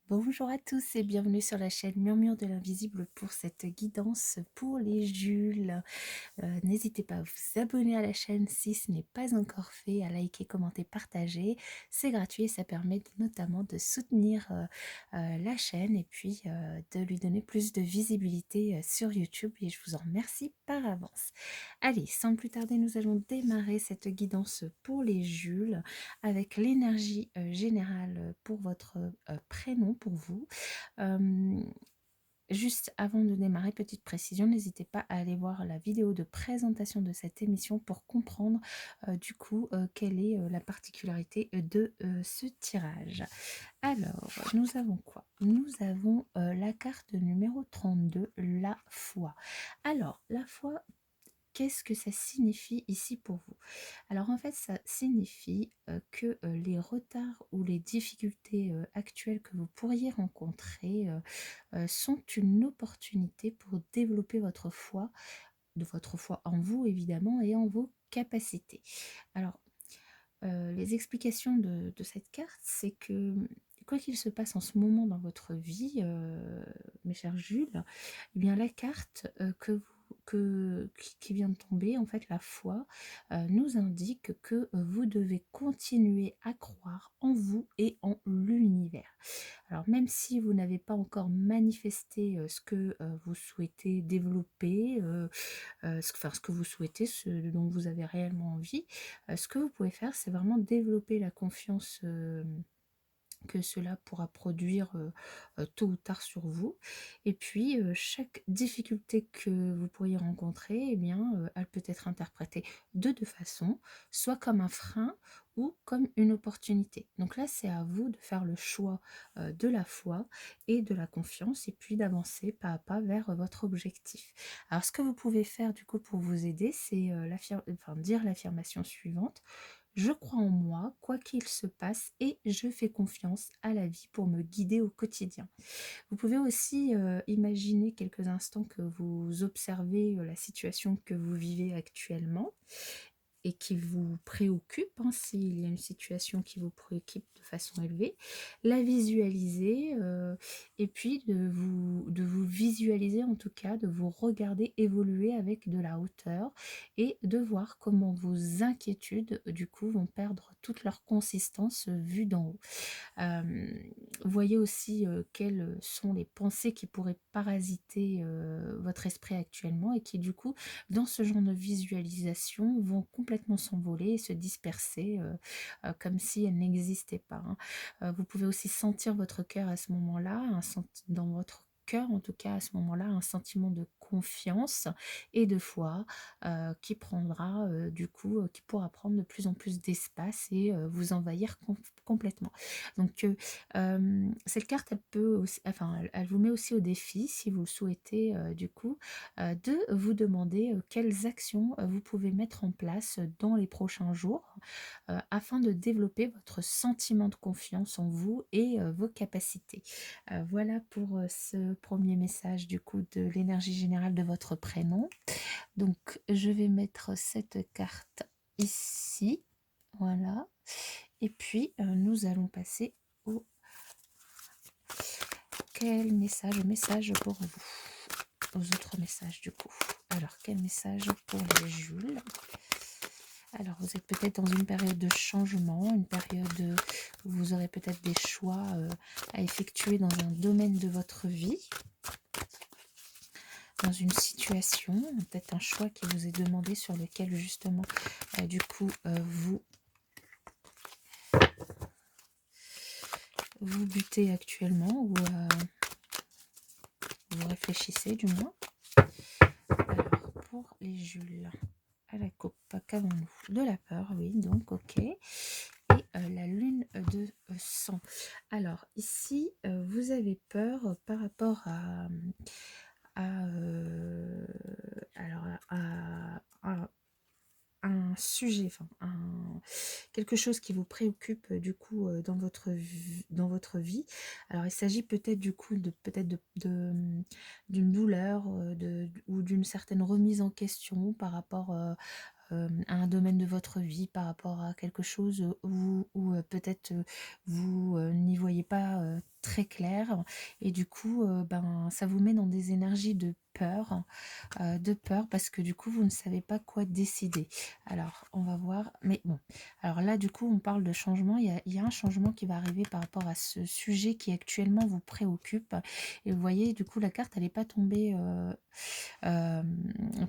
Bonjour à tous et bienvenue sur la chaîne Murmure de l'Invisible pour cette guidance pour les Jules. N'hésitez pas à vous abonner à la chaîne si ce n'est pas encore fait, à liker, commenter, partager. C'est gratuit et ça permet notamment de soutenir la chaîne et puis de lui donner plus de visibilité sur YouTube et je vous en remercie par avance. Allez, sans plus tarder, nous allons démarrer cette guidance pour les Jules avec l'énergie générale pour votre prénom, pour vous. Euh, Juste avant de démarrer, petite précision, n'hésitez pas à aller voir la vidéo de présentation de cette émission pour comprendre du coup quelle est la particularité de ce tirage. Alors, nous avons quoi? Nous avons la carte numéro 32, la foi. Alors, la foi, qu'est-ce que ça signifie ici pour vous? Alors en fait, ça signifie que les retards ou les difficultés actuelles que vous pourriez rencontrer sont une opportunité pour développer votre foi, de votre foi en vous évidemment et en vos capacités. Alors, les explications de cette carte, c'est que quoi qu'il se passe en ce moment dans votre vie, mes chers Jules, eh bien la carte qui vient de tomber, en fait la foi, nous indique que vous devez continuer à croire en vous et en l'univers. Alors même si vous n'avez pas encore manifesté ce que vous souhaitez développer, ce que vous souhaitez, ce dont vous avez réellement envie, ce que vous pouvez faire, c'est vraiment développer la confiance que cela pourra produire tôt ou tard sur vous. Et puis, chaque difficulté que vous pourriez rencontrer, eh bien, elle peut être interprétée de deux façons, soit comme un frein ou comme une opportunité. Donc là, c'est à vous de faire le choix de la foi et de la confiance, et puis d'avancer pas à pas vers votre objectif. Alors, ce que vous pouvez faire du coup pour vous aider, c'est dire l'affirmation suivante. Je crois en moi, quoi qu'il se passe, et je fais confiance à la vie pour me guider au quotidien. Vous pouvez aussi imaginer quelques instants que vous observez la situation que vous vivez actuellement et qui vous préoccupe, hein, s'il y a une situation qui vous préoccupe de façon élevée, la visualiser et puis de vous visualiser en tout cas, de vous regarder évoluer avec de la hauteur et de voir comment vos inquiétudes du coup vont perdre toute leur consistance vue d'en haut. Voyez aussi quelles sont les pensées qui pourraient parasiter votre esprit actuellement et qui du coup, dans ce genre de visualisation, vont complètement s'envoler et se disperser comme si elles n'existaient pas, hein. Vous pouvez aussi sentir votre cœur à ce moment-là, dans votre cœur en tout cas à ce moment-là, un sentiment de confiance et de foi qui prendra du coup, qui pourra prendre de plus en plus d'espace et vous envahir complètement. Donc, cette carte, elle peut aussi, enfin, elle vous met aussi au défi, si vous le souhaitez, du coup, de vous demander quelles actions vous pouvez mettre en place dans les prochains jours afin de développer votre sentiment de confiance en vous et vos capacités. Voilà pour ce premier message, du coup, de l'énergie générale de votre prénom. Donc, je vais mettre cette carte ici. Voilà. Et puis, nous allons passer au quel message pour vous, aux autres messages du coup. Alors, quel message pour les Jules? Alors, vous êtes peut-être dans une période de changement, une période où vous aurez peut-être des choix à effectuer dans un domaine de votre vie, dans une situation, peut-être un choix qui vous est demandé sur lequel justement, du coup, vous butez actuellement ou vous réfléchissez du moins. Alors, pour les Jules, à la coupe, qu'avons-nous? De la peur, oui, donc ok. Et la lune de sang. Alors, ici, vous avez peur par rapport à, alors, à un sujet, enfin, quelque chose qui vous préoccupe du coup dans votre vie. Alors il s'agit peut-être du coup d'une douleur ou d'une certaine remise en question par rapport à un domaine de votre vie, par rapport à quelque chose où peut-être vous n'y voyez pas très clair et du coup, ben, ça vous met dans des énergies de peur parce que du coup, vous ne savez pas quoi décider. Alors, on va voir, mais bon. Alors là, du coup, on parle de changement. Il y a un changement qui va arriver par rapport à ce sujet qui actuellement vous préoccupe. Et vous voyez, du coup, la carte, elle n'est pas tombée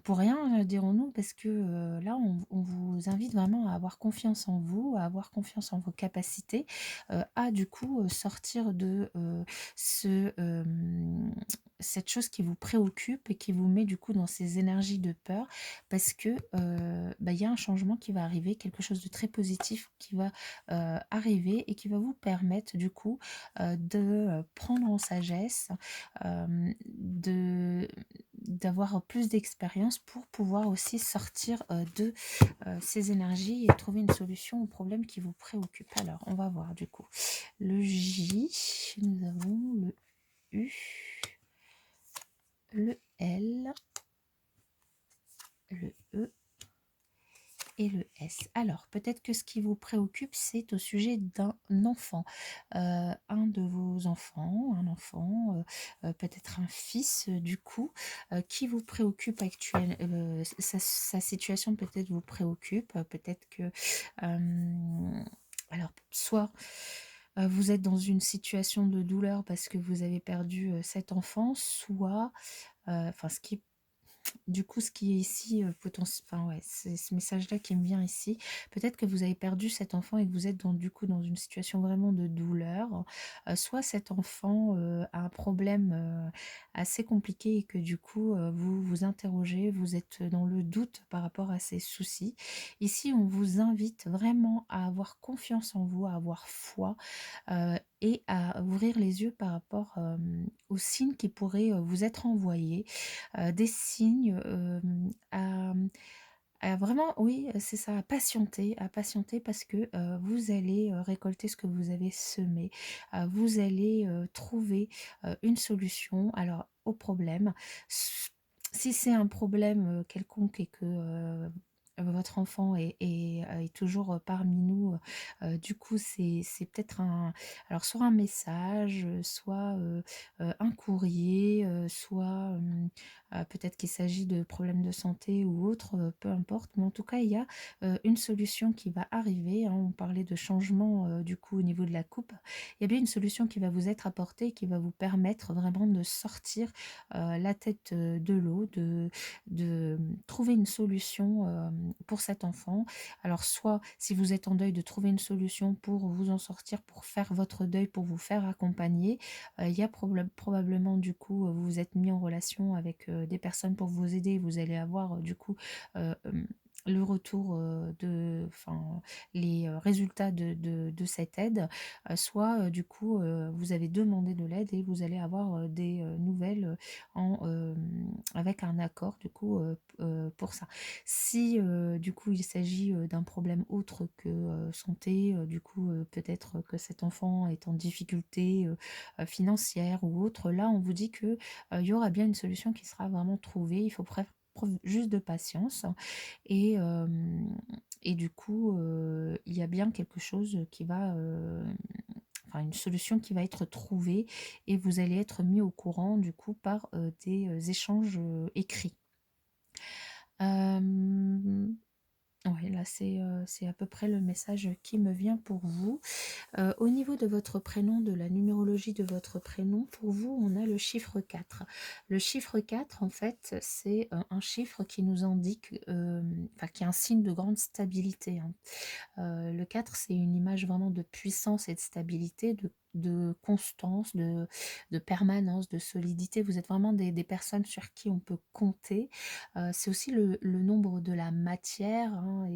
pour rien, dirons-nous, parce que là, on vous invite vraiment à avoir confiance en vous, à avoir confiance en vos capacités, à du coup sortir de ce, cette chose qui vous préoccupe et qui vous met du coup dans ces énergies de peur, parce que bah, il y a un changement qui va arriver, quelque chose de très positif qui va arriver et qui va vous permettre du coup de prendre en sagesse, de d'avoir plus d'expérience pour pouvoir aussi sortir de ces énergies et trouver une solution au problème qui vous préoccupe. Alors, on va voir du coup. Le J, nous avons le U, le L, le E et le S. Alors, peut-être que ce qui vous préoccupe, c'est au sujet d'un enfant. Un de vos enfants, un enfant, peut-être un fils, du coup, qui vous préoccupe actuellement. Sa situation peut-être vous préoccupe, peut-être que... alors, soit vous êtes dans une situation de douleur parce que vous avez perdu cet enfant, soit, enfin, ce qui du coup, ce qui est ici, enfin ouais, c'est ce message-là qui me vient ici. Peut-être que vous avez perdu cet enfant et que vous êtes dans du coup dans une situation vraiment de douleur. Soit cet enfant, a un problème, assez compliqué et que du coup, vous vous interrogez, vous êtes dans le doute par rapport à ces soucis. Ici, on vous invite vraiment à avoir confiance en vous, à avoir foi, et à ouvrir les yeux par rapport, aux signes qui pourraient, vous être envoyés, des signes, à vraiment oui, c'est ça, à patienter parce que, vous allez, récolter ce que vous avez semé. Vous allez, trouver, une solution alors au problème. S Si c'est un problème, quelconque et que, votre enfant est toujours, parmi nous, du coup c'est peut-être un alors soit un message, soit, un courrier, soit, peut-être qu'il s'agit de problèmes de santé ou autre, peu importe. Mais en tout cas, il y a, une solution qui va arriver, hein. On parlait de changement, du coup, au niveau de la coupe. Il y a bien une solution qui va vous être apportée et qui va vous permettre vraiment de sortir, la tête, de l'eau, trouver une solution, pour cet enfant. Alors soit, si vous êtes en deuil, de trouver une solution pour vous en sortir, pour faire votre deuil, pour vous faire accompagner. Il y a probablement du coup, vous vous êtes mis en relation avec, des personnes pour vous aider. Vous allez avoir, du coup, le retour, enfin, les, résultats de cette aide. Soit, du coup, vous avez demandé de l'aide et vous allez avoir, des, nouvelles, avec un accord du coup, pour ça. Si, du coup, il s'agit, d'un problème autre que, santé, du coup, peut-être que cet enfant est en difficulté, financière ou autre, là, on vous dit que, il y aura bien une solution qui sera vraiment trouvée. Il faut preuve juste de patience et du coup, il y a bien quelque chose qui va, enfin une solution qui va être trouvée et vous allez être mis au courant du coup par, des, échanges, écrits. Hem, ouais, là, c'est à peu près le message qui me vient pour vous. Au niveau de votre prénom, de la numérologie de votre prénom, pour vous, on a le chiffre 4. Le chiffre 4, en fait, c'est, un chiffre qui nous indique, enfin qui est un signe de grande stabilité, hein. Le 4, c'est une image vraiment de puissance et de stabilité, de constance, de permanence, de solidité. Vous êtes vraiment des personnes sur qui on peut compter. C'est aussi le nombre de la matière, hein,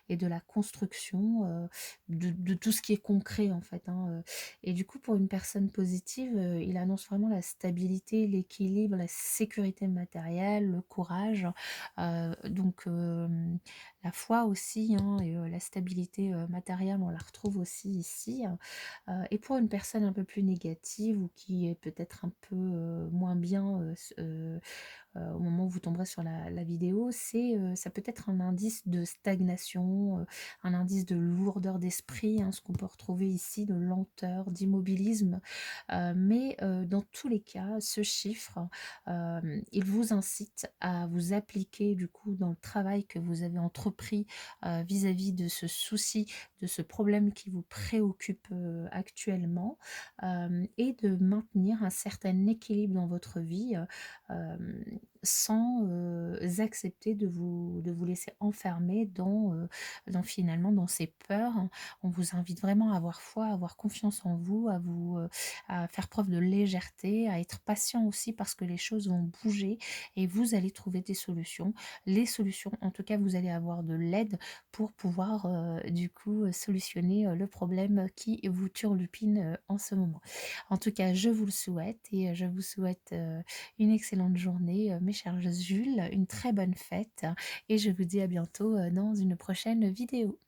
et de la construction, de tout ce qui est concret en fait, hein, et du coup pour une personne positive, il annonce vraiment la stabilité, l'équilibre, la sécurité matérielle, le courage, donc la foi aussi, hein, et la stabilité, matérielle, on la retrouve aussi ici, hein. Et pour une personne un peu plus négative ou qui est peut-être un peu, moins bien, au moment où vous tomberez sur la vidéo, ça peut être un indice de stagnation, un indice de lourdeur d'esprit, hein, ce qu'on peut retrouver ici, de lenteur, d'immobilisme. Mais dans tous les cas, ce chiffre, il vous incite à vous appliquer du coup dans le travail que vous avez entrepris, vis-à-vis de ce souci, de ce problème qui vous préoccupe, actuellement, et de maintenir un certain équilibre dans votre vie, sans, accepter de vous laisser enfermer dans finalement dans ces peurs. On vous invite vraiment à avoir foi, à avoir confiance en vous, à faire preuve de légèreté, à être patient aussi parce que les choses vont bouger et vous allez trouver des solutions. Les solutions, en tout cas, vous allez avoir de l'aide pour pouvoir, du coup, solutionner, le problème qui vous turlupine, en ce moment. En tout cas, je vous le souhaite et je vous souhaite, une excellente journée, mes chers Jules, une très bonne fête et je vous dis à bientôt, dans une prochaine vidéo.